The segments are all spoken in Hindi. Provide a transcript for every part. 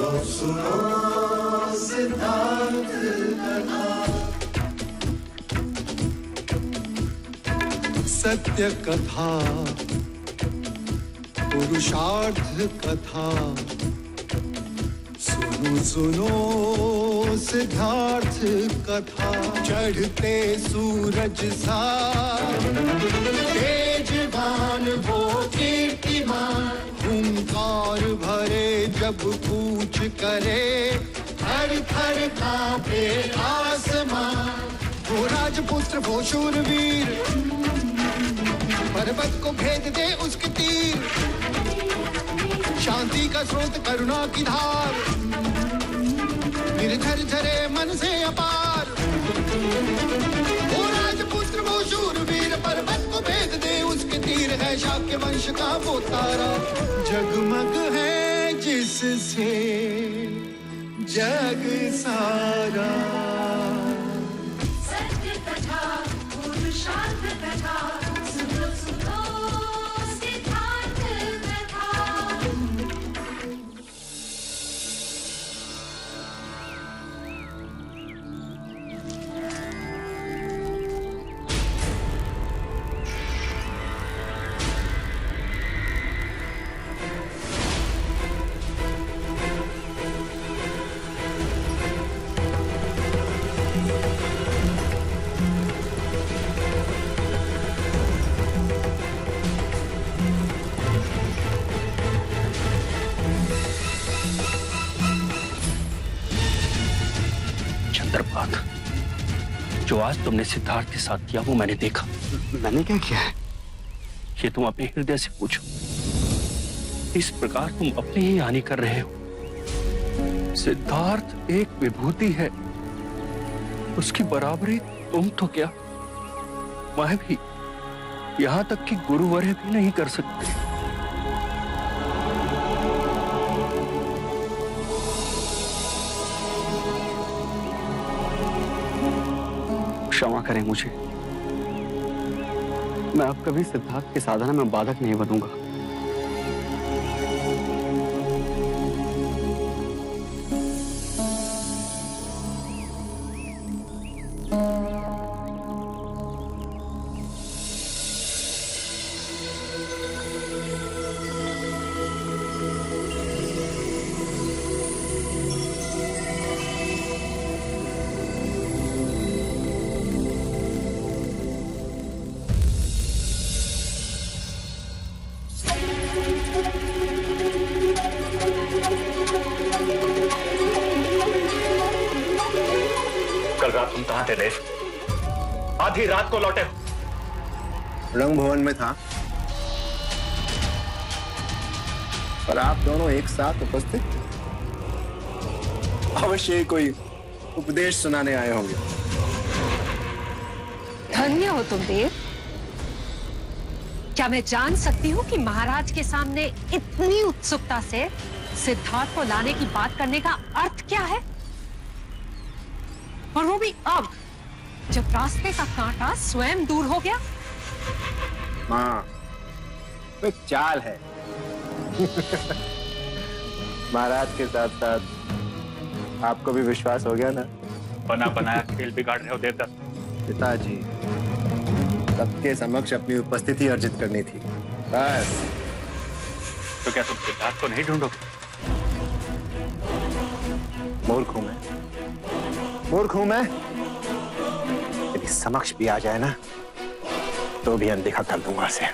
सुनो सिद्धार्थ कथा। सत्य कथा, पुरुषार्थ कथा, सुनो सुनो सिद्धार्थ कथा। चढ़ते सूरज सा तेजवान वो कीर्तिमान, हुंकार भरे जब कूच करे, थर थर कांपे आसमान। वो राजपुत्र वो शूरवीर, पर्वत को भेद दे उसके तीर, शांति का स्रोत करुणा की धार, निर्झर झरे मन से अपार। वो राजपुत्र वो शूरवीर, पर्वत को भेद दे उसके तीर, है शाक्य वंश का वो तारा, जगमग है जिससे जग सारा। सत्य कथा, पुरुषार्थ कथा, सुनो सुनो सिद्धार्थ कथा। चंद्रभाग, जो आज तुमने सिद्धार्थ के साथ किया वो मैंने देखा। मैंने क्या किया है? ये तुम अपने हृदय से पूछो। इस प्रकार तुम अपनी ही हानि कर रहे हो। सिद्धार्थ एक विभूति है, उसकी बराबरी तुम तो क्या, मैं भी, यहां तक कि गुरुवर्य भी नहीं कर सकते। क्षमा करें मुझे, मैं अब कभी सिद्धार्थ की साधना में बाधक नहीं बनूंगा। कल रात तुम कहां थे देव? आधी रात को लौटे हो। रंग भवन में था, पर आप दोनों एक साथ उपस्थित, अवश्य ही कोई उपदेश सुनाने आए होंगे। धन्य हो तुम देव। क्या मैं जान सकती हूँ कि महाराज के सामने इतनी उत्सुकता से सिद्धार्थ को लाने की बात करने का अर्थ क्या है? और वो भी अब, जब रास्ते का कांटा स्वयं दूर हो गया। हाँ, तो एक चाल है। महाराज के साथ साथ आपको भी विश्वास हो गया ना? बना बनाया खेल बिगाड़ रहे हो देवदत्त। पिताजी, सबके समक्ष अपनी उपस्थिति अर्जित करनी थी, बस। तो क्या तुम सिद्धार्थ को नहीं ढूंढोगे? मूर्ख हूं मैं, मूर्ख हूं मैं। यदि समक्ष भी आ जाए ना, तो भी अनदेखा कर दूंगा उसे।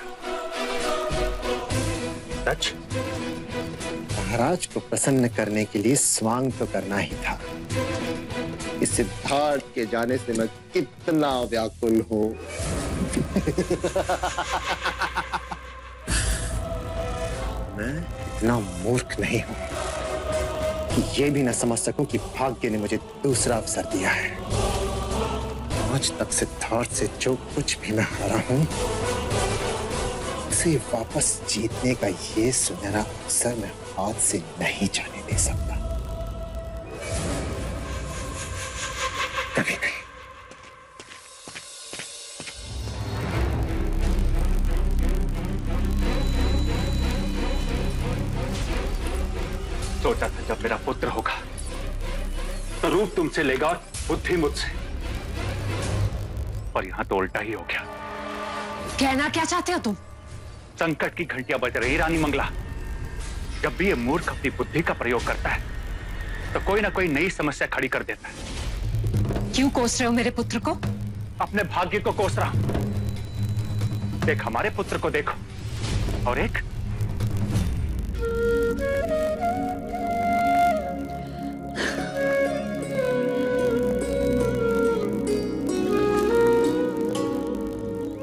सच? महाराज को प्रसन्न करने के लिए स्वांग तो करना ही था। इस सिद्धार्थ के जाने से मैं कितना व्याकुल हूं। मैं इतना मूर्ख नहीं हूं कि ये भी न समझ सकूं कि भाग्य ने मुझे दूसरा अवसर दिया है। आज तक सिद्धार्थ से जो कुछ भी मैं हारा हूं, उसे वापस जीतने का ये सुनहरा अवसर मैं हाथ से नहीं जाने दे सकता, कभी नहीं। सोचा था जब मेरा पुत्र होगा तो रूप तुमसे लेगा और बुद्धि मुझसे, और यहां तो उल्टा ही हो गया। कहना क्या चाहते हो तुम? संकट की घंटियां बज रही रानी मंगला। जब भी ये मूर्ख अपनी बुद्धि का प्रयोग करता है तो कोई ना कोई नई समस्या खड़ी कर देता है। क्यों कोस रहे हो मेरे पुत्र को? अपने भाग्य को कोस रहा हूं। देख हमारे पुत्र को देखो, और एक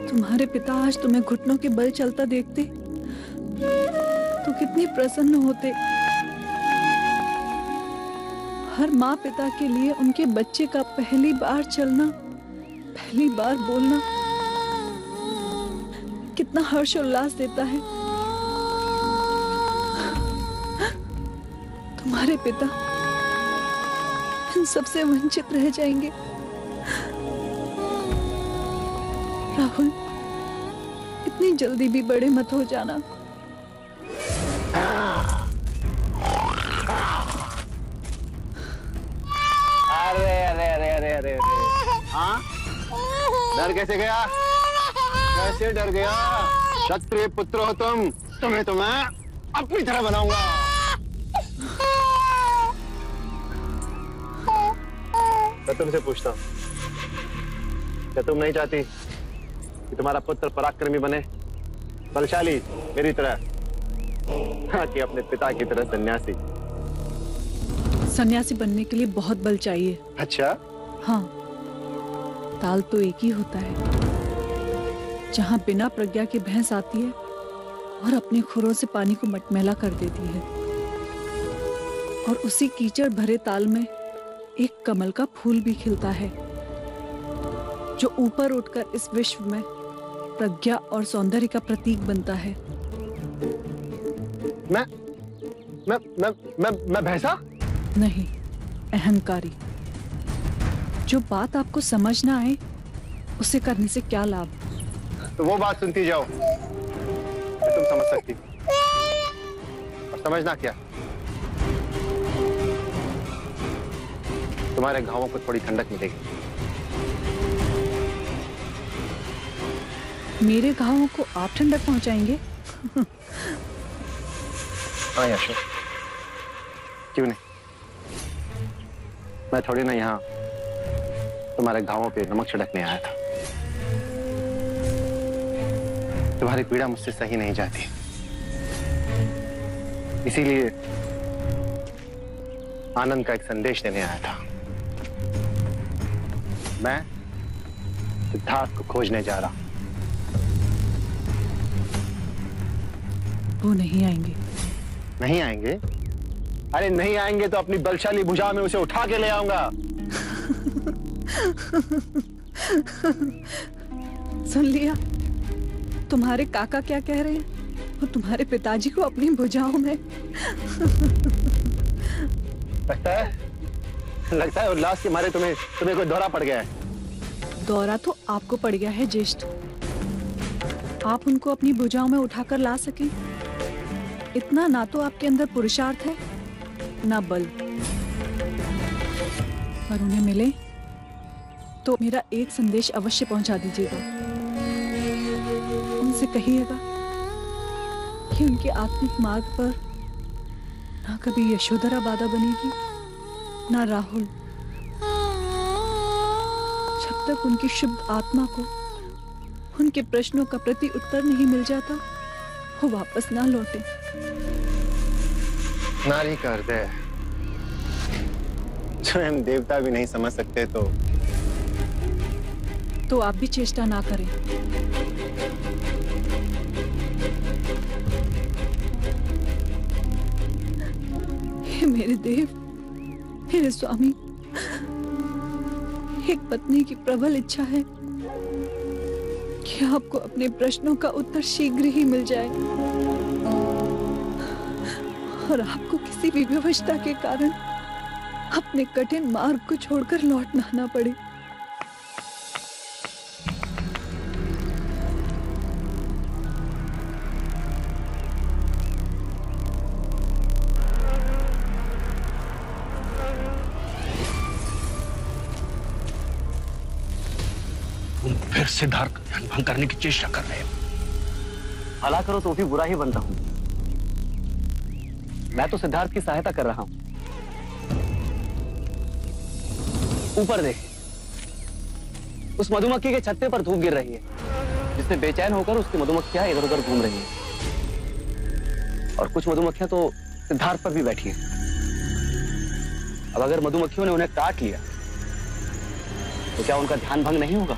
तुम्हारे पिता आज तुम्हें घुटनों के बल चलता देखते तो कितनी प्रसन्न होते। हर माँ पिता के लिए उनके बच्चे का पहली बार चलना, पहली बार बोलना कितना हर्ष उल्लास देता है। तुम्हारे पिता इन सबसे वंचित रह जाएंगे। राहुल, इतनी जल्दी भी बड़े मत हो जाना। अरे अरे अरे अरे अरे अरे, हाँ? डर कैसे गया? कैसे डर गया? क्षत्रिय पुत्र हो तुम, तुम्हें तो मैं अपनी तरह बनाऊंगा। मैं तुमसे पूछता हूँ, क्या तुम नहीं चाहती कि तुम्हारा पुत्र पराक्रमी बने, बलशाली मेरी तरह, हाँ, कि अपने पिता की तरह सन्यासी? सन्यासी बनने के लिए बहुत बल चाहिए। अच्छा, हाँ, ताल तो एक ही होता है। जहाँ बिना प्रज्ञा की भैंस आती है और अपने खुरों से पानी को मटमैला कर देती है, और उसी कीचड़ भरे ताल में एक कमल का फूल भी खिलता है जो ऊपर उठकर इस विश्व में प्रज्ञा और सौंदर्य का प्रतीक बनता है। मैं भैंसा? नहीं, अहंकारी। जो बात आपको समझ ना आए उसे करने से क्या लाभ? तो वो बात सुनती जाओ कि तुम समझ सकती, और समझना क्या, तुम्हारे घावों को थोड़ी ठंडक मिलेगी। मेरे घावों को आप ठंडक पहुंचाएंगे? हाँ यशो, क्यों नहीं? मैं थोड़ी ना यहाँ तुम्हारे घावों पे नमक छिड़कने आया था। तुम्हारी पीड़ा मुझसे सही नहीं जाती, इसीलिए आनंद का एक संदेश देने आया था। मैं सिद्धार्थ को खोजने जा रहा हूं। वो नहीं आएंगे। नहीं आएंगे? अरे नहीं आएंगे तो अपनी बलशाली भुजा में उसे उठा के ले आऊंगा। सुन लिया? तुम्हारे काका क्या कह रहे हैं? वो तुम्हारे पिताजी को अपनी भुजाओं में। लगता है उल्लास के मारे तुम्हें कोई दौरा पड़ गया है। दौरा तो आपको पड़ गया है ज्येष्ठ। आप उनको अपनी भुजाओं में उठाकर ला सके, इतना ना तो आपके अंदर पुरुषार्थ है ना बल। पर उन्हें मिले तो मेरा एक संदेश अवश्य पहुंचा दीजिएगा। उनसे कहिएगा कि उनके आत्मिक मार्ग पर ना कभी यशोधरा बाधा बनेगी ना राहुल। जब तक उनकी शुभ आत्मा को उनके प्रश्नों का प्रति उत्तर नहीं मिल जाता, वो वापस ना लौटे। नारी का हृदय स्वयं देवता भी नहीं समझ सकते तो आप भी चेष्टा ना करें। हे मेरे देव, मेरे स्वामी, एक पत्नी की प्रबल इच्छा है कि आपको अपने प्रश्नों का उत्तर शीघ्र ही मिल जाए और आपको किसी भी विवशता के कारण अपने कठिन मार्ग को छोड़कर लौटना ना पड़े। सिद्धार्थ का ध्यान भंग करने की चेष्टा कर रहे हो। भला करो तो भी बुरा ही बन रहा हूं। मैं तो सिद्धार्थ की सहायता कर रहा हूं। ऊपर देख, उस मधुमक्खी के छत्ते पर धूप गिर रही है, जिससे बेचैन होकर उसकी मधुमक्खियां इधर उधर घूम रही हैं। और कुछ मधुमक्खियां तो सिद्धार्थ पर भी बैठी हैं। अब अगर मधुमक्खियों ने उन्हें काट लिया तो क्या उनका ध्यान भंग नहीं होगा?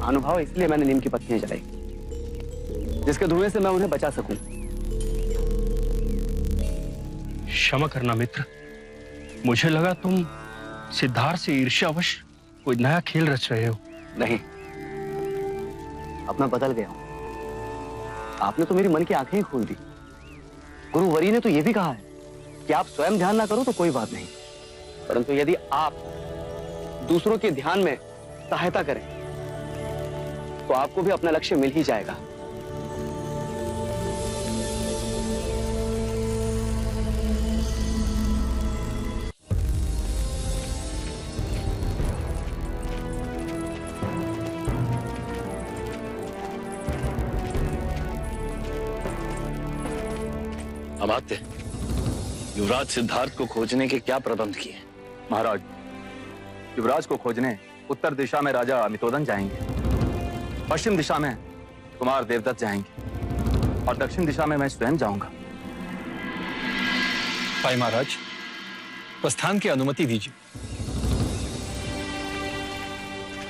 अनुभव, इसलिए मैंने नीम की पत्तियां जलाई, जिसके धुएं से मैं उन्हें बचा सकूं। क्षमा करना मित्र, मुझे लगा तुम सिद्धार्थ से ईर्ष्यावश कोई नया खेल रच रहे हो। नहीं, अब मैं बदल गया हूं। आपने तो मेरी मन की आंखें ही खोल दी। गुरुवरी ने तो यह भी कहा है कि आप स्वयं ध्यान ना करो तो कोई बात नहीं, परंतु यदि आप दूसरों के ध्यान में सहायता करें तो आपको भी अपना लक्ष्य मिल ही जाएगा। अमात्य, युवराज सिद्धार्थ को खोजने के क्या प्रबंध किए? महाराज, युवराज को खोजने उत्तर दिशा में राजा अमितोदन जाएंगे, पश्चिम दिशा में कुमार देवदत्त जाएंगे और दक्षिण दिशा में मैं स्वयं जाऊंगा। भाई महाराज, प्रस्थान की अनुमति दीजिए।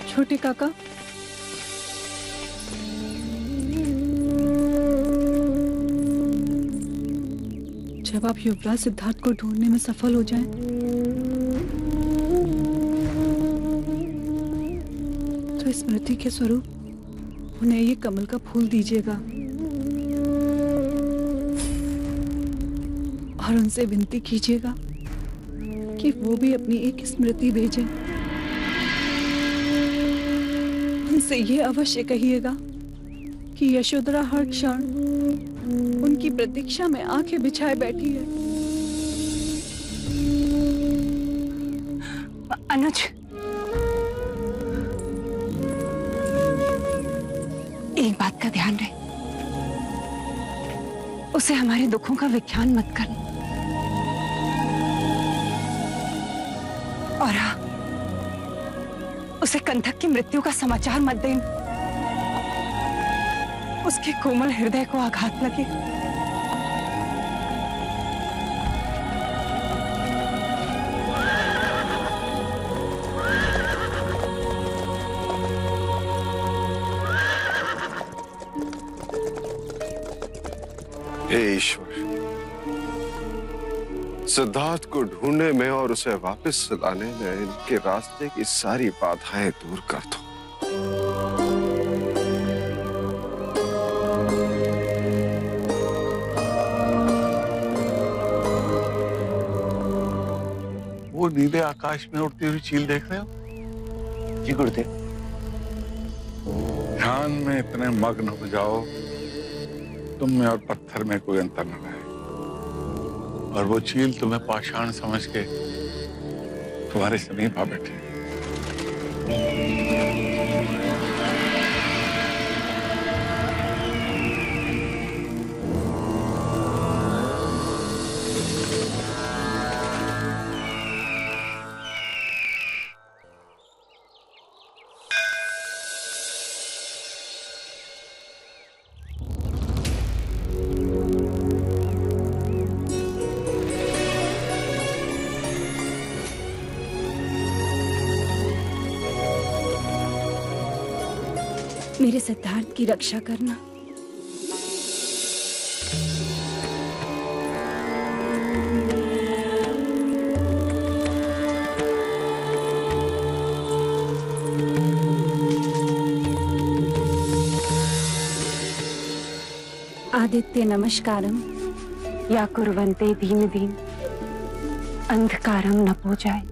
छोटे काका, जब आप युवराज सिद्धार्थ को ढूंढने में सफल हो जाएं, तो स्मृति के स्वरूप उन्हें ये कमल का फूल दीजिएगा और उनसे विनती कीजिएगा कि वो भी अपनी एक स्मृति भेजें। उनसे ये अवश्य कहिएगा कि यशोधरा हर क्षण उनकी प्रतीक्षा में आंखें बिछाए बैठी है। अनुज, एक बात का ध्यान रहे, उसे हमारे दुखों का व्याख्यान मत करना। और हाँ, उसे कंठक की मृत्यु का समाचार मत देना। उसके कोमल हृदय को आघात लगे। हे ईश्वर, सिद्धार्थ को ढूंढने में और उसे वापस लाने में इनके रास्ते की सारी बाधाएं दूर कर दो। वो नीले आकाश में उड़ती हुई चील देख रहे हो? जी गुरुदेव। ध्यान में इतने मग्न हो जाओ तुम में और पत्थर में कोई अंतर न रहे, और वो चील तुम्हें पाषाण समझ के तुम्हारे समीप आ बैठे। मेरे सिद्धार्थ की रक्षा करना। आदित्य नमस्कारम या कुर्वन्ते दीन दीन अंधकारम न हो जाए।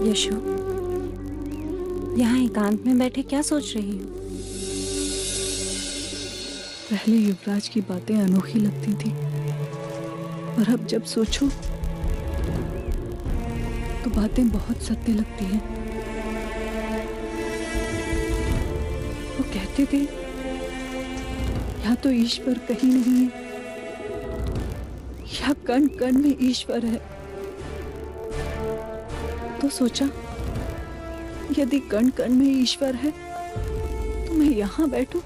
यशो, यहाँ एकांत में बैठे क्या सोच रही हो? पहले युवराज की बातें अनोखी लगती थी, पर अब जब सोचो तो बातें बहुत सत्य लगती हैं। वो कहते थे या तो ईश्वर कहीं नहीं है या कण कण में ईश्वर है। तो सोचा, यदि कण कण में ईश्वर है तो मैं यहाँ बैठूं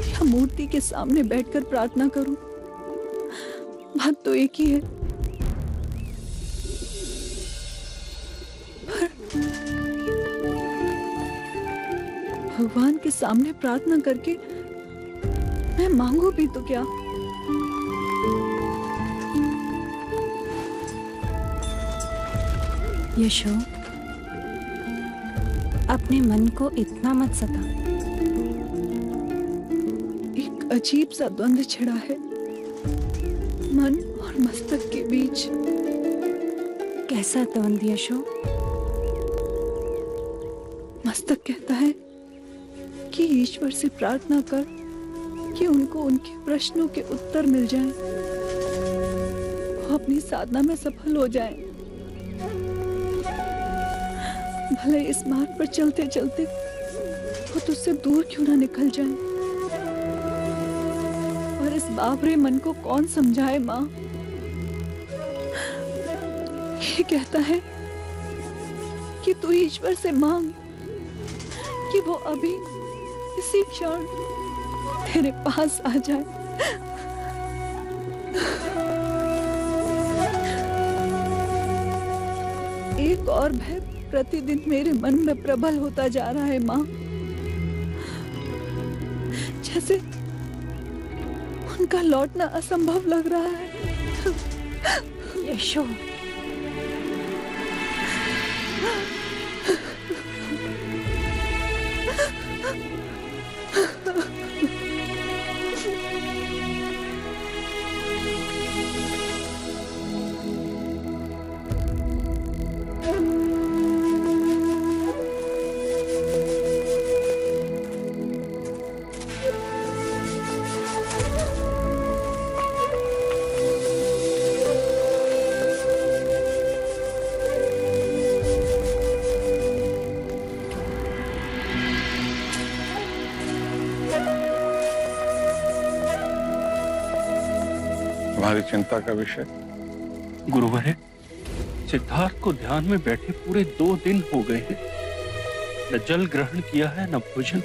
या मूर्ति के सामने बैठकर प्रार्थना करूं? बात तो एक ही है। पर भगवान के सामने प्रार्थना करके मैं मांगू भी तो क्या? यशो, अपने मन को इतना मत सता। एक अजीब सा द्वंद्व छिड़ा है मन और मस्तक के बीच। कैसा द्वंद्व यशो? मस्तक कहता है कि ईश्वर से प्रार्थना कर कि उनको उनके प्रश्नों के उत्तर मिल जाएं, वो अपनी साधना में सफल हो जाएं। भले इस मार्ग पर चलते चलते वो तुझसे दूर क्यों ना निकल जाए। और इस बावरे मन को कौन समझाए माँ? ये कहता है कि तू ईश्वर से मांग कि वो अभी इसी क्षण तेरे पास आ जाए। एक और भय प्रतिदिन मेरे मन में प्रबल होता जा रहा है माँ। जैसे उनका लौटना असंभव लग रहा है। यशो, तुम्हारी चिंता का विषय? गुरुवर, सिद्धार्थ को ध्यान में बैठे पूरे 2 दिन हो गए हैं। न जल ग्रहण किया है न भोजन।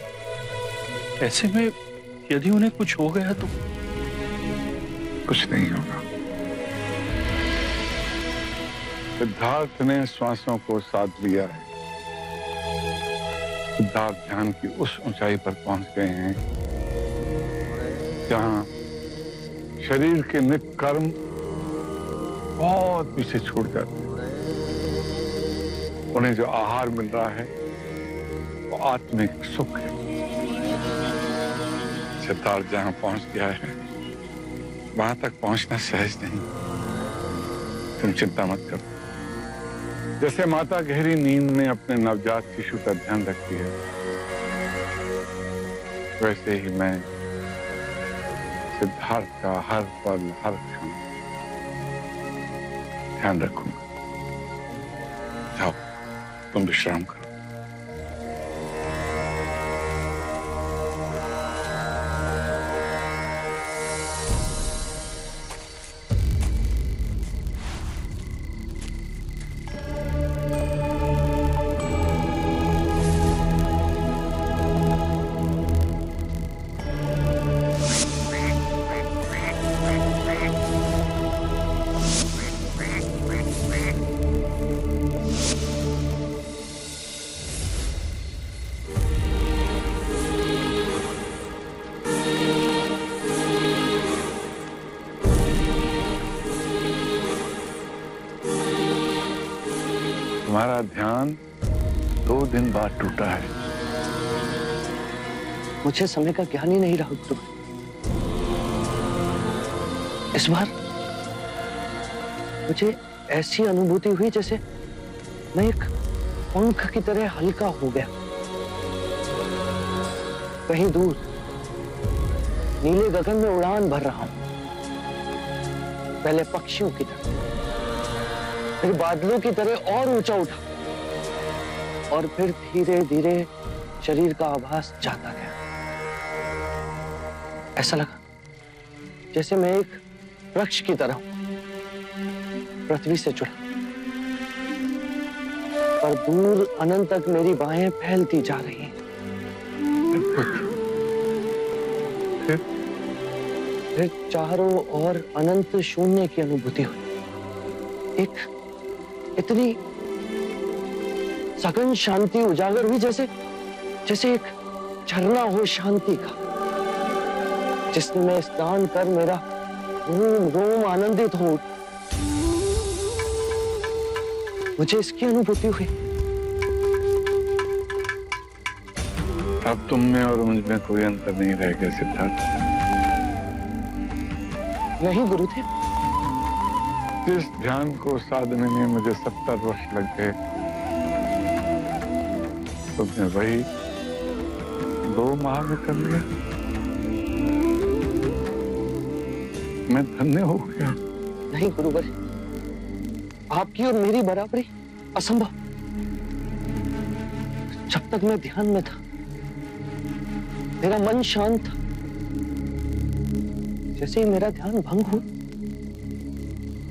ऐसे में यदि उन्हें कुछ हो गया तो? कुछ नहीं होगा। सिद्धार्थ ने श्वासों को साध लिया है। सिद्धार्थ ध्यान की उस ऊंचाई पर पहुंच गए हैं जहां शरीर के नित्य कर्म बहुत पीछे छूट जाते हैं। उन्हें जो आहार मिल रहा है वो आत्मिक सुख है। सिद्धार्थ जहां पहुंच गया है वहां तक पहुंचना सहज नहीं। तुम चिंता मत करो। जैसे माता गहरी नींद में अपने नवजात शिशु का ध्यान रखती है, वैसे ही मैं सिद्धार्थ का हर पल हर क्षण ध्यान रखूंगा। जाओ, तुम विश्राम करो। तुम्हारा ध्यान 2 दिन बाद टूटा है। मुझे समय का ज्ञान ही नहीं रहा गुरु। इस बार मुझे ऐसी अनुभूति हुई जैसे मैं एक पंख की तरह हल्का हो गया। कहीं दूर नीले गगन में उड़ान भर रहा हूं, पहले पक्षियों की तरह, फिर बादलों की तरह और ऊंचा उठा, और फिर धीरे धीरे शरीर का आभास जाता गया। ऐसा लगा जैसे मैं एक वृक्ष की तरह हूं, पृथ्वी से जुड़ा, पर दूर अनंत तक मेरी बाहें फैलती जा रही हैं। फिर चारों ओर अनंत शून्य की अनुभूति हुई। एक इतनी सघन शांति उजागर हुई, जैसे एक झरना हो शांति का, जिसमें मैं स्नान कर मेरा रोम रोम आनंदित हो। मुझे इसकी अनुभूति हुई। अब तुम में और मुझ में कोई अंतर नहीं रह गया सिद्धार्थ। नहीं गुरुदेव। जिस ध्यान को साधने में मुझे 70 वर्ष लग गए, तुमने वही 2 माह में कर लिया। मैं धन्य हो गया। नहीं गुरुवर, आपकी और मेरी बराबरी असंभव। जब तक मैं ध्यान में था, मेरा मन शांत था। जैसे ही मेरा ध्यान भंग हुआ,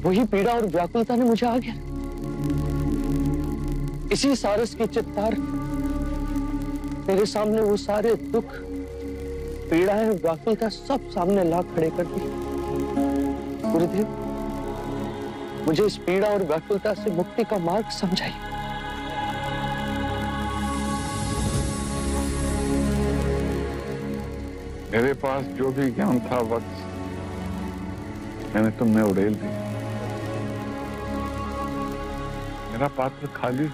वही पीड़ा और व्याकुलता ने मुझे आ गया। इसी सारस की चित्तार मेरे सामने वो सारे दुख, पीड़ाएं, व्याकुलता सब सामने ला खड़े कर दी। गुरुदेव, मुझे इस पीड़ा और व्याकुलता से मुक्ति का मार्ग समझाइए। मेरे पास जो भी ज्ञान था वक्त मैंने तुम में उड़ेल दिया। मेरा पात्र खाली,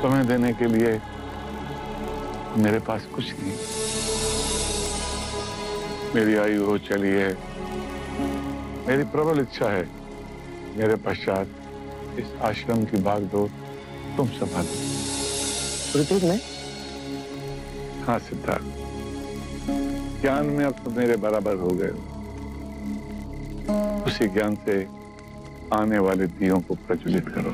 तुम्हें देने के लिए मेरे पास कुछ नहीं। मेरी आयु हो चली है, मेरी प्रबल इच्छा है मेरे पश्चात इस आश्रम की भागदौड़ तुम संभालो। गुरुदेव, मैं? हाँ सिद्धार्थ, ज्ञान में अब तुम मेरे बराबर हो गए हो। उसी ज्ञान से आने वाले दियों को प्रज्वलित करो।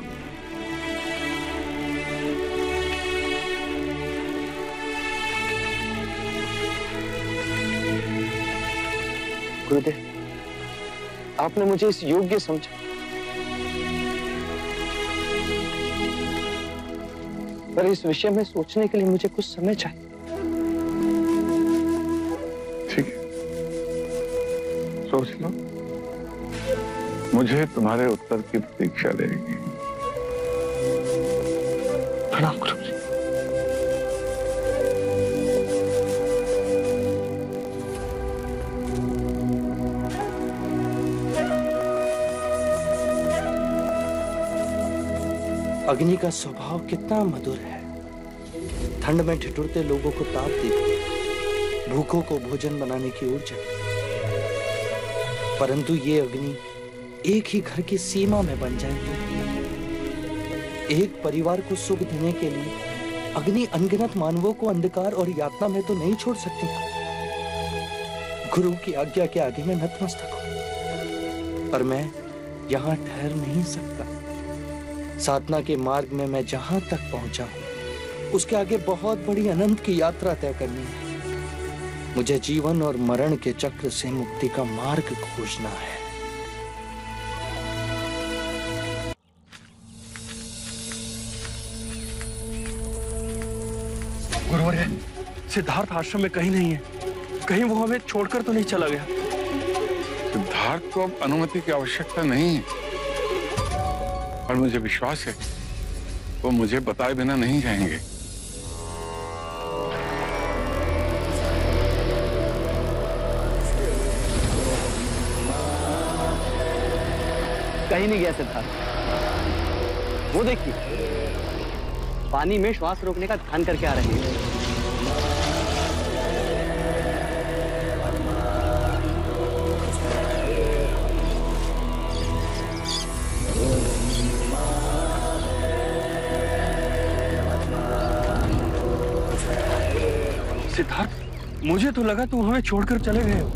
गुरुदेव, आपने मुझे इस योग्य समझा, पर इस विषय में सोचने के लिए मुझे कुछ समय चाहिए। ठीक है, सोच लो। मुझे तुम्हारे उत्तर की प्रतीक्षा रहेगी। प्रणाम गुरु जी। अग्नि का स्वभाव कितना मधुर है। ठंड में ठिठुरते लोगों को ताप देती, भूखों को भोजन बनाने की ऊर्जा। परंतु ये अग्नि एक ही घर की सीमा में बन जाए तो एक परिवार को सुख देने के लिए अग्नि अनगिनत मानवों को अंधकार और यातना में तो नहीं छोड़ सकती। गुरु की आज्ञा के आगे मैं नतमस्तक हूं, पर मैं यहां ठहर नहीं सकता। साधना के मार्ग में मैं जहां तक पहुंचा हूं, उसके आगे बहुत बड़ी अनंत की यात्रा तय करनी है। मुझे जीवन और मरण के चक्र से मुक्ति का मार्ग खोजना है। गुरुवर, सिद्धार्थ आश्रम में कहीं नहीं है। कहीं वो हमें छोड़कर तो नहीं चला गया? सिद्धार्थ को अब अनुमति की आवश्यकता नहीं है, और मुझे विश्वास है वो मुझे बताए बिना नहीं जाएंगे। कहीं नहीं गया सिद्धार्थ। वो देखिए, पानी में श्वास रोकने का ध्यान करके आ रहे हैं। सिद्धार्थ, मुझे तो लगा तुम हमें छोड़कर चले गए हो।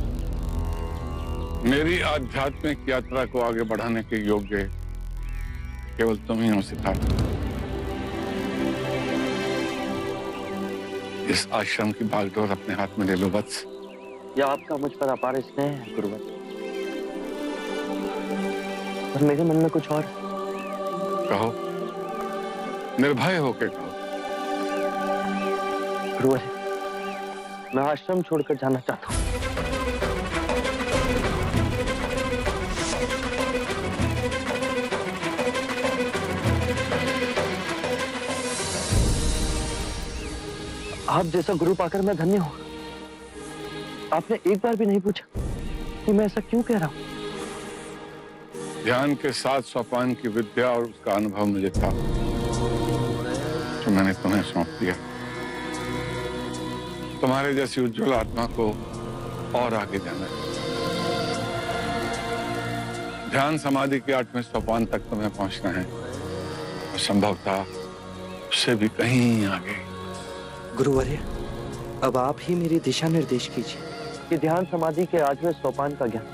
मेरी आध्यात्मिक यात्रा को आगे बढ़ाने के योग्य केवल तुम ही हो सिद्धार्थ। इस आश्रम की बागडोर अपने हाथ में ले लो वत्स। यह आपका मुझ पर अपार स्नेह है गुरुवर, पर मेरे मन में कुछ और। कहो, निर्भय होके कहो। गुरुवर, मैं आश्रम छोड़कर जाना चाहता हूँ। आप जैसा गुरु पाकर मैं धन्य हूं। आपने एक बार भी नहीं पूछा कि मैं ऐसा क्यों कह रहा हूं। ध्यान के 7 सोपान की विद्या और उसका अनुभव मुझे था, जो मैंने तुम्हें सौंप दिया। तुम्हारे जैसी उज्जवल आत्मा को और आगे जाना है। ध्यान समाधि के 8वें सोपान तक तुम्हें पहुंचना है, और संभवतः उससे भी कहीं आगे। गुरुवर्य, अब आप ही मेरी दिशा निर्देश कीजिए। कि ध्यान समाधि के 8वें सोपान का ज्ञान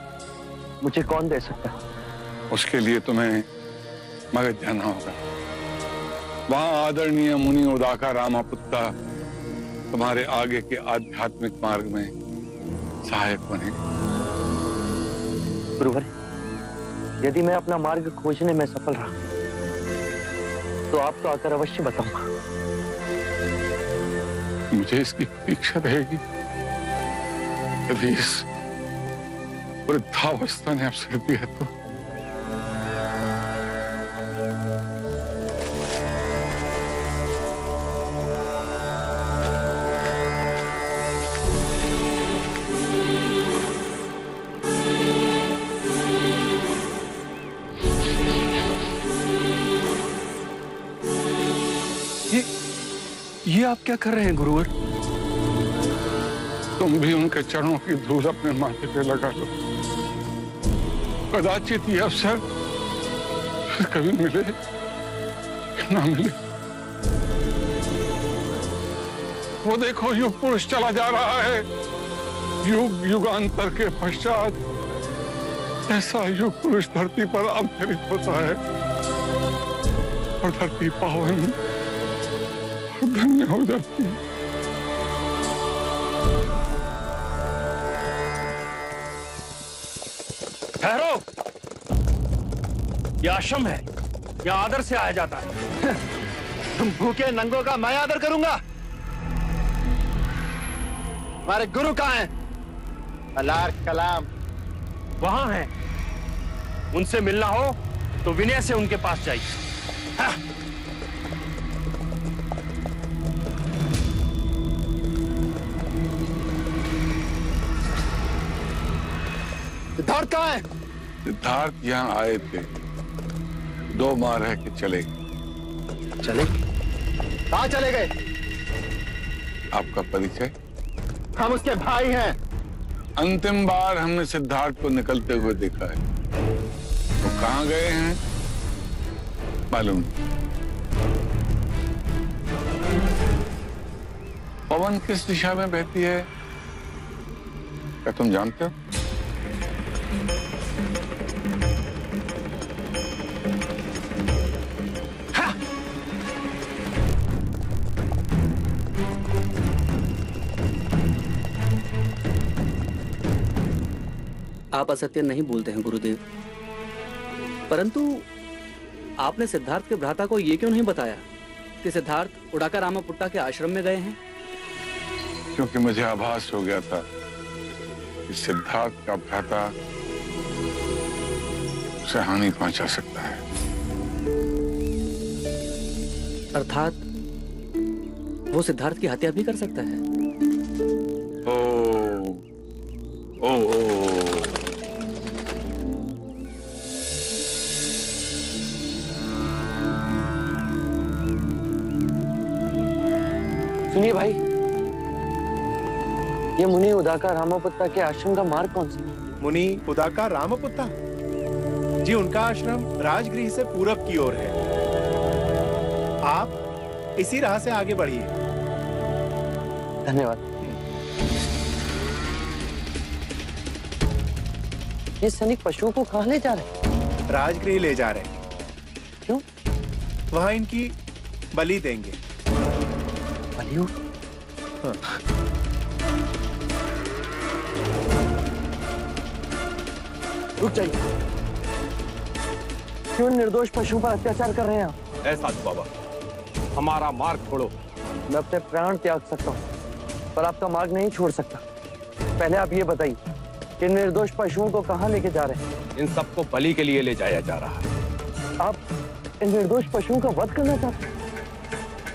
मुझे कौन दे सकता है? उसके लिए तुम्हें मगध जाना होगा। वहां आदरणीय मुनि उदाका रामापुत्ता तुम्हारे आगे के आध्यात्मिक मार्ग में सहायक बनेंगे। गुरुवर, यदि मैं अपना मार्ग खोजने में सफल रहा तो आपको आकर अवश्य बताऊंगा। मुझे इसकी प्रतीक्षा रहेगी। यदि इस वृद्धावस्था ने अवसर दिया तो। ये आप क्या कर रहे हैं गुरुवर? तुम भी उनके चरणों की धूल अपने माथे पे लगा लो। कदाचित ये अवसर फिर कभी मिले ना मिले। वो देखो, युग पुरुष चला जा रहा है। युग युगांतर के पश्चात ऐसा युग पुरुष धरती पर अवतरित होता है, और धरती पावन और धन्य हो जाती है। ठहरो, यह आश्रम है, यह आदर से आया जाता है। तुम भूखे नंगों का मैं आदर करूंगा? हमारे गुरु कहाँ हैं? अलार कलाम वहां है। उनसे मिलना हो तो विनय से उनके पास जाइए। हाँ। सिद्धार्थ कहाँ है? सिद्धार्थ यहाँ आए थे, 2 माह रह के चले गए। चले? कहाँ चले गए? आपका परिचय? हम उसके भाई हैं। अंतिम बार हमने सिद्धार्थ को निकलते हुए देखा है। वो कहाँ गए हैं मालूम नहीं। पवन किस दिशा में बहती है क्या तुम जानते हो? आप असत्य नहीं बोलते हैं गुरुदेव, परंतु आपने सिद्धार्थ के भ्राता को यह क्यों नहीं बताया कि सिद्धार्थ उड़ाका रामापुट्टा के आश्रम में गए हैं? क्योंकि मुझे आभास हो गया था कि सिद्धार्थ का भ्राता उसे हानि पहुंचा सकता है। अर्थात वो सिद्धार्थ की हत्या भी कर सकता है। ओ, ओ, ओ। सुनिए भाई, ये मुनि उदाका रामापुत्ता के आश्रम का मार्ग कौन सा? मुनि उदाका रामापुत्ता जी, उनका आश्रम राजगृह से पूरब की ओर है। आप इसी राह से आगे बढ़िए। धन्यवाद। ये सैनिक पशुओं को कहाँ ले जा रहे हैं? राजगृह ले जा रहे हैं। क्यों? वहां इनकी बलि देंगे। बलियों? हाँ। रुक जाइए। क्यों निर्दोष पशुओं पर अत्याचार कर रहे हैं आप? ऐसा बाबा, हमारा मार्ग छोड़ो। मैं अपने प्राण त्याग सकता हूँ, पर आपका मार्ग नहीं छोड़ सकता। पहले आप ये बताइए कि निर्दोष पशुओं को कहाँ लेके जा रहे हैं? इन सबको बलि के लिए ले जाया जा रहा है। आप इन निर्दोष पशुओं का वध करना चाहते हैं?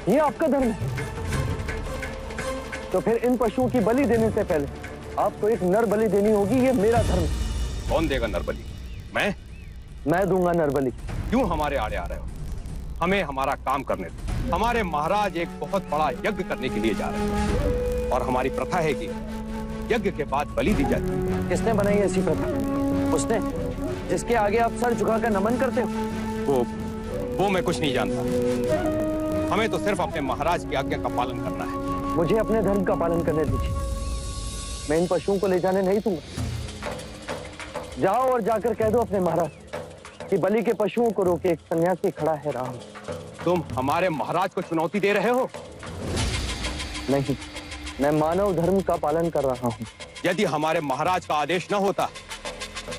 ये आपका धर्म है। तो फिर इन पशुओं की बलि देने से पहले आपको एक नर बलि देनी होगी। ये मेरा धर्म है। कौन देगा नर बलि? मैं दूंगा नर बलि। क्यों हमारे आड़े आ रहे हो? हमें हमारा काम करने दो। हमारे महाराज एक बहुत बड़ा यज्ञ करने के लिए जा रहे हैं और हमारी प्रथा है कि यज्ञ के बाद बलि दी जाती है। किसने बनाई ऐसी प्रथा? उसने जिसके आगे आप सर झुकाकर नमन करते हो? वो मैं कुछ नहीं जानता। हमें तो सिर्फ अपने महाराज की आज्ञा का पालन करना है। मुझे अपने धर्म का पालन करने दीजिए। मैं इन पशुओं को ले जाने नहीं दूंगा। जाओ और जाकर कह दो अपने महाराज कि बलि के पशुओं को रोके एक सन्यासी खड़ा है राम। तुम हमारे महाराज को चुनौती दे रहे हो? नहीं, मैं मानव धर्म का पालन कर रहा हूँ। यदि हमारे महाराज का आदेश न होता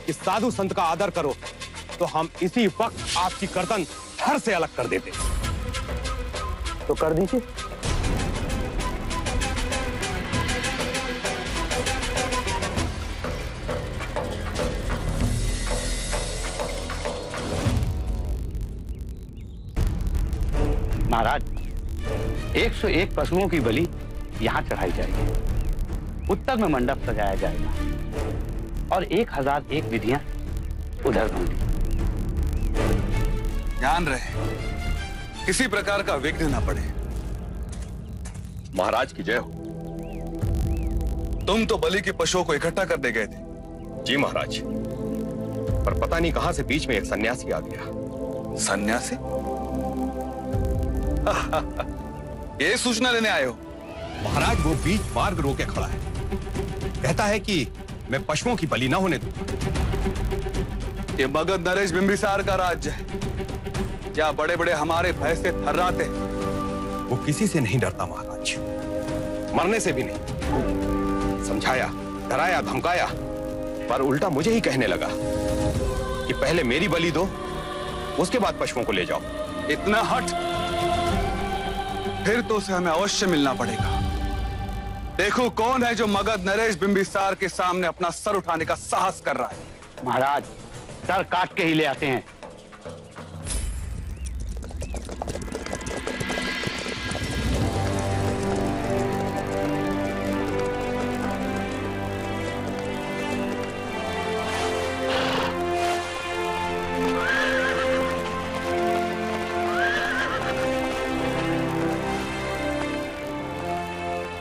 कि साधु संत का आदर करो, तो हम इसी वक्त आपकी गर्दन धड़ से अलग कर देते। तो कर दीजिए। महाराज, 101 पशुओं की बलि यहाँ चढ़ाई जाएगी। उत्तर में मंडप सजाया जाएगा और 1001 विधियां उधर होंगी। ध्यान रहे किसी प्रकार का विघ्न न पड़े। महाराज की जय हो। तुम तो बलि के पशुओं को इकट्ठा करने गए थे। जी महाराज, पर पता नहीं कहां से बीच में एक सन्यासी आ गया। सन्यासी? ये सूचना लेने आए हो? महाराज, वो बीच मार्ग रोके खड़ा है। कहता है कि मैं पशुओं की बलि न होने दूं। ये मगध नरेश बिंबिसार का राज्य है। क्या बड़े बड़े हमारे भय से थर्राते? वो किसी से नहीं डरता महाराज, मरने से भी नहीं। समझाया, डराया, धमकाया, पर उल्टा मुझे ही कहने लगा कि पहले मेरी बलि दो, उसके बाद पशुओं को ले जाओ। इतना हट? फिर तो उसे हमें अवश्य मिलना पड़ेगा। देखो कौन है जो मगध नरेश बिंबिसार के सामने अपना सर उठाने का साहस कर रहा है। महाराज, सर काट के ही ले आते हैं।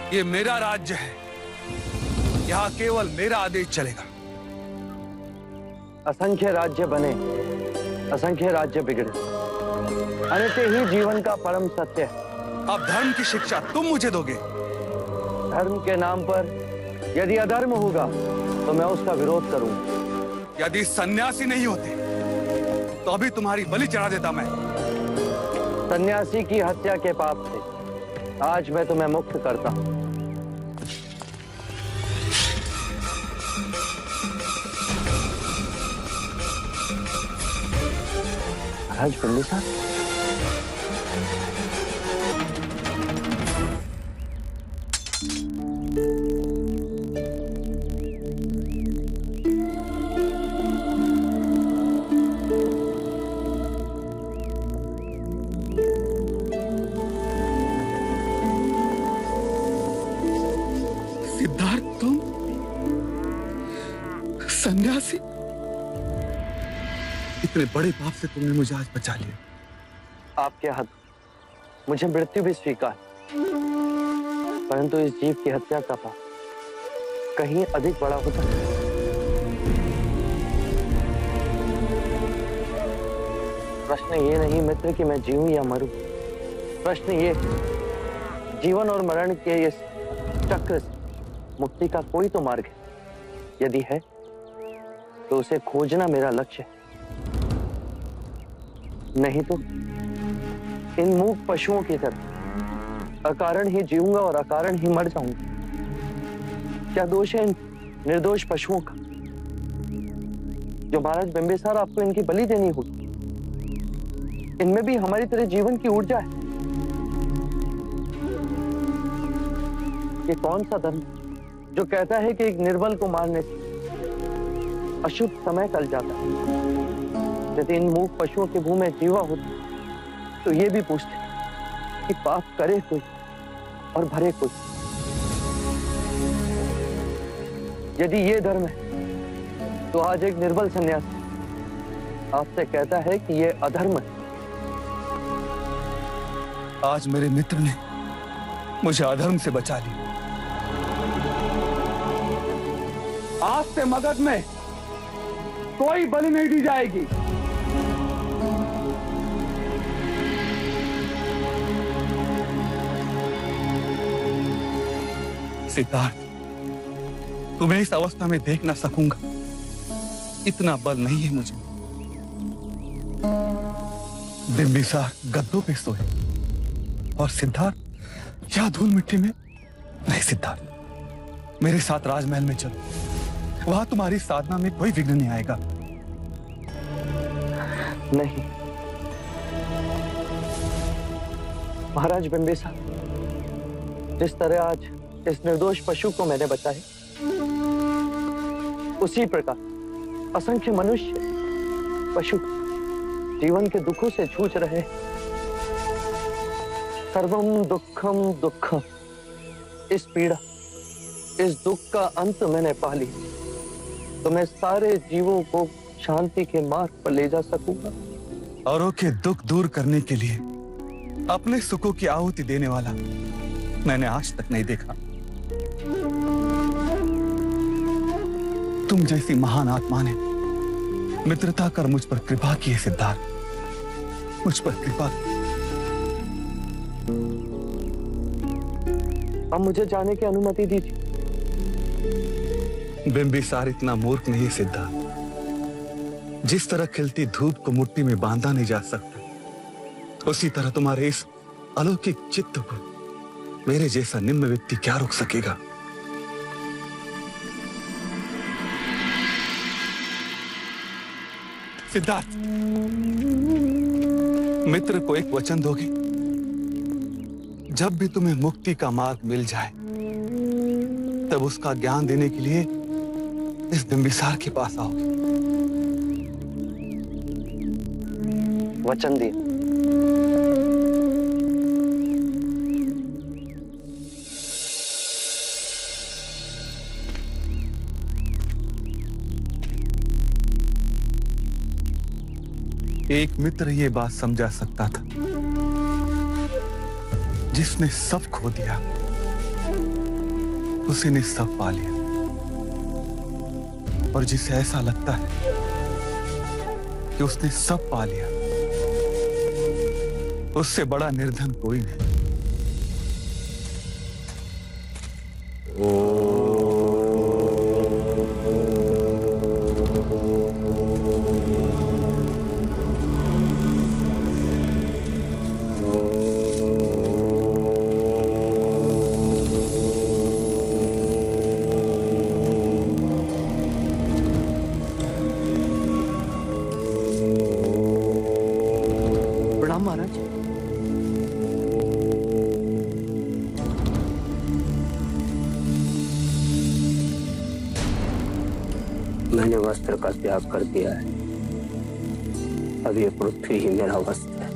ये मेरा राज्य है। यहां केवल मेरा आदेश चलेगा। असंख्य राज्य बने, असंख्य राज्य बिगड़े, अनित्य ही जीवन का परम सत्य है। अब धर्म की शिक्षा तुम मुझे दोगे? धर्म के नाम पर यदि अधर्म होगा तो मैं उसका विरोध करूंगा। यदि सन्यासी नहीं होते तो अभी तुम्हारी बलि चढ़ा देता मैं। सन्यासी की हत्या के पाप से आज मैं तुम्हें मुक्त करता हूं। महाराज बिंबिसार, सिद्धार्थ, तुम सन्यासी? इतने बड़े पाप से तुमने मुझे आज बचा लिया। आपके हाथ मुझे मृत्यु भी स्वीकार, परंतु इस जीव की हत्या का पाप कहीं अधिक बड़ा होता है। प्रश्न ये नहीं मित्र कि मैं जीऊं या मरूं। प्रश्न ये, जीवन और मरण के इस चक्र से मुक्ति का कोई तो मार्ग है। यदि है तो उसे खोजना मेरा लक्ष्य है। नहीं तो इन मूक पशुओं की तरह अकारण ही जीऊंगा और अकारण ही मर जाऊंगा। क्या दोष है इन निर्दोष पशुओं का जो महाराज बिंबिसार आपको इनकी बलि देनी होगी? इनमें भी हमारी तरह जीवन की ऊर्जा है। ये कौन सा धर्म जो कहता है कि एक निर्बल को मारने से अशुभ समय टल जाता है? यदि इन मूक पशुओं के मुंह में जीवा होती तो ये भी पूछते कि पाप करे कोई और भरे कोई। यदि ये धर्म है तो आज एक निर्बल सन्यासी आपसे कहता है कि ये अधर्म है। आज मेरे मित्र ने मुझे अधर्म से बचा लिया। आज से मगध में कोई बलि नहीं दी जाएगी। सिद्धार्थ, तुम्हें इस अवस्था में देख ना सकूंगा, इतना बल नहीं है मुझे। बिंबिसार गद्दों पे सोए और सिद्धार्थ क्या धूल मिट्टी में। नहीं सिद्धार्थ, मेरे साथ राजमहल में चलो, वहां तुम्हारी साधना में कोई विघ्न नहीं आएगा। नहीं महाराज बिंबिसार, जिस तरह आज इस निर्दोष पशु को मैंने बचाया, उसी प्रकार असंख्य मनुष्य पशु जीवन के दुखों से जूझ रहे। सर्वम दुखम दुखम, इस पीड़ा इस दुख का अंत मैंने पा लिया तो मैं सारे जीवों को शांति के मार्ग पर ले जा सकूंगा। औरों के दुख दूर करने के लिए अपने सुखों की आहुति देने वाला मैंने आज तक नहीं देखा। तुम जैसी महान आत्मा ने मित्रता कर मुझ पर कृपा की है सिद्धार्थ, मुझ पर कृपा की। अब मुझे जाने की अनुमति दीजिए। बिंबिसार इतना मूर्ख नहीं सिद्धार्थ। जिस तरह खिलती धूप को मुट्ठी में बांधा नहीं जा सकता, उसी तरह तुम्हारे इस अलौकिक चित्त को मेरे जैसा निम्न व्यक्ति क्या रोक सकेगा? सिद्धार्थ, मित्र को एक वचन दोगे? जब भी तुम्हें मुक्ति का मार्ग मिल जाए तब उसका ज्ञान देने के लिए इस बिंबिसार के पास आओगे। वचन दिए। एक मित्र ये बात समझा सकता था जिसने सब खो दिया, उसी ने सब पा लिया। और जिसे ऐसा लगता है कि उसने सब पा लिया, उससे बड़ा निर्धन कोई नहीं। महाराज, मैंने वस्त्र का त्याग कर दिया है। अब ये पृथ्वी ही मेरा वस्त्र है।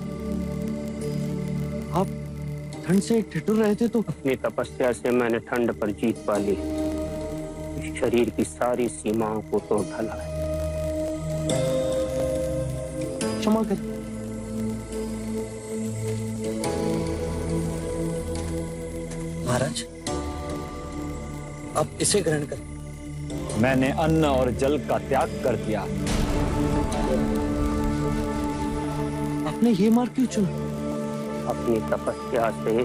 आप ठंड से ठिठुर रहे थे तो? अपनी तपस्या से मैंने ठंड पर जीत पा ली। इस शरीर की सारी सीमाओं को तोड़ डाला है। क्षमा कर। महाराज, अब इसे ग्रहण करें। मैंने अन्न और जल का त्याग कर दिया। आपने ये मार्ग क्यों चुना? अपनी तपस्या से,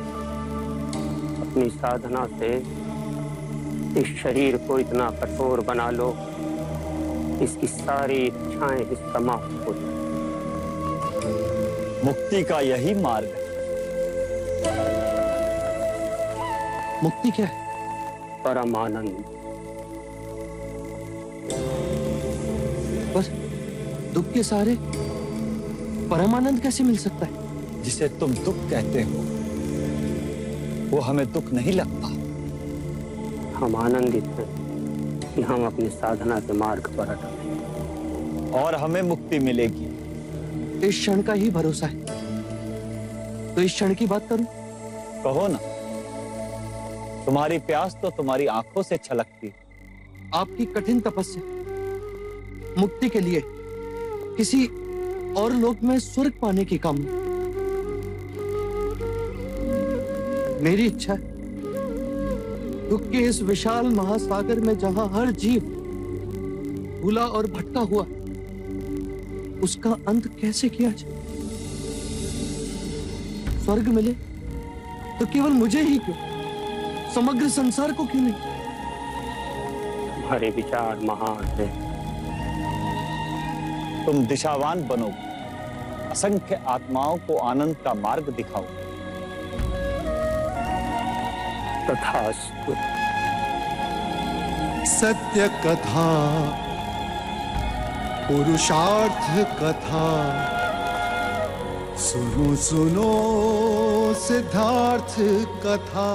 अपनी साधना से इस शरीर को इतना कठोर बना लो इसकी सारी इच्छाएं समाप्त हो जाए। मुक्ति का यही मार्ग है। मुक्ति क्या है? परमानंद। बस दुख के सहारे परमानंद कैसे मिल सकता है? जिसे तुम दुख कहते हो वो हमें दुख नहीं लगता। हम आनंदित हैं कि हम अपनी साधना के मार्ग पर अटल हैं और हमें मुक्ति मिलेगी। इस क्षण का ही भरोसा है, तो इस क्षण की बात करूं? कहो ना। तुम्हारी प्यास तो तुम्हारी आंखों से छलकती। आपकी कठिन तपस्या मुक्ति के लिए किसी और लोक में स्वर्ग पाने की कामना। मेरी इच्छा है दुख के इस विशाल महासागर में जहां हर जीव भूला और भटका हुआ, उसका अंत कैसे किया जाए। स्वर्ग मिले तो केवल मुझे ही क्यों, समग्र संसार को क्यों नहीं? तुम्हारे विचार महान है। तुम दिशावान बनोगे, असंख्य आत्माओं को आनंद का मार्ग दिखाओगे। तथास्तु। सत्य कथा, पुरुषार्थ कथा, सुनो सुनो सिद्धार्थ कथा।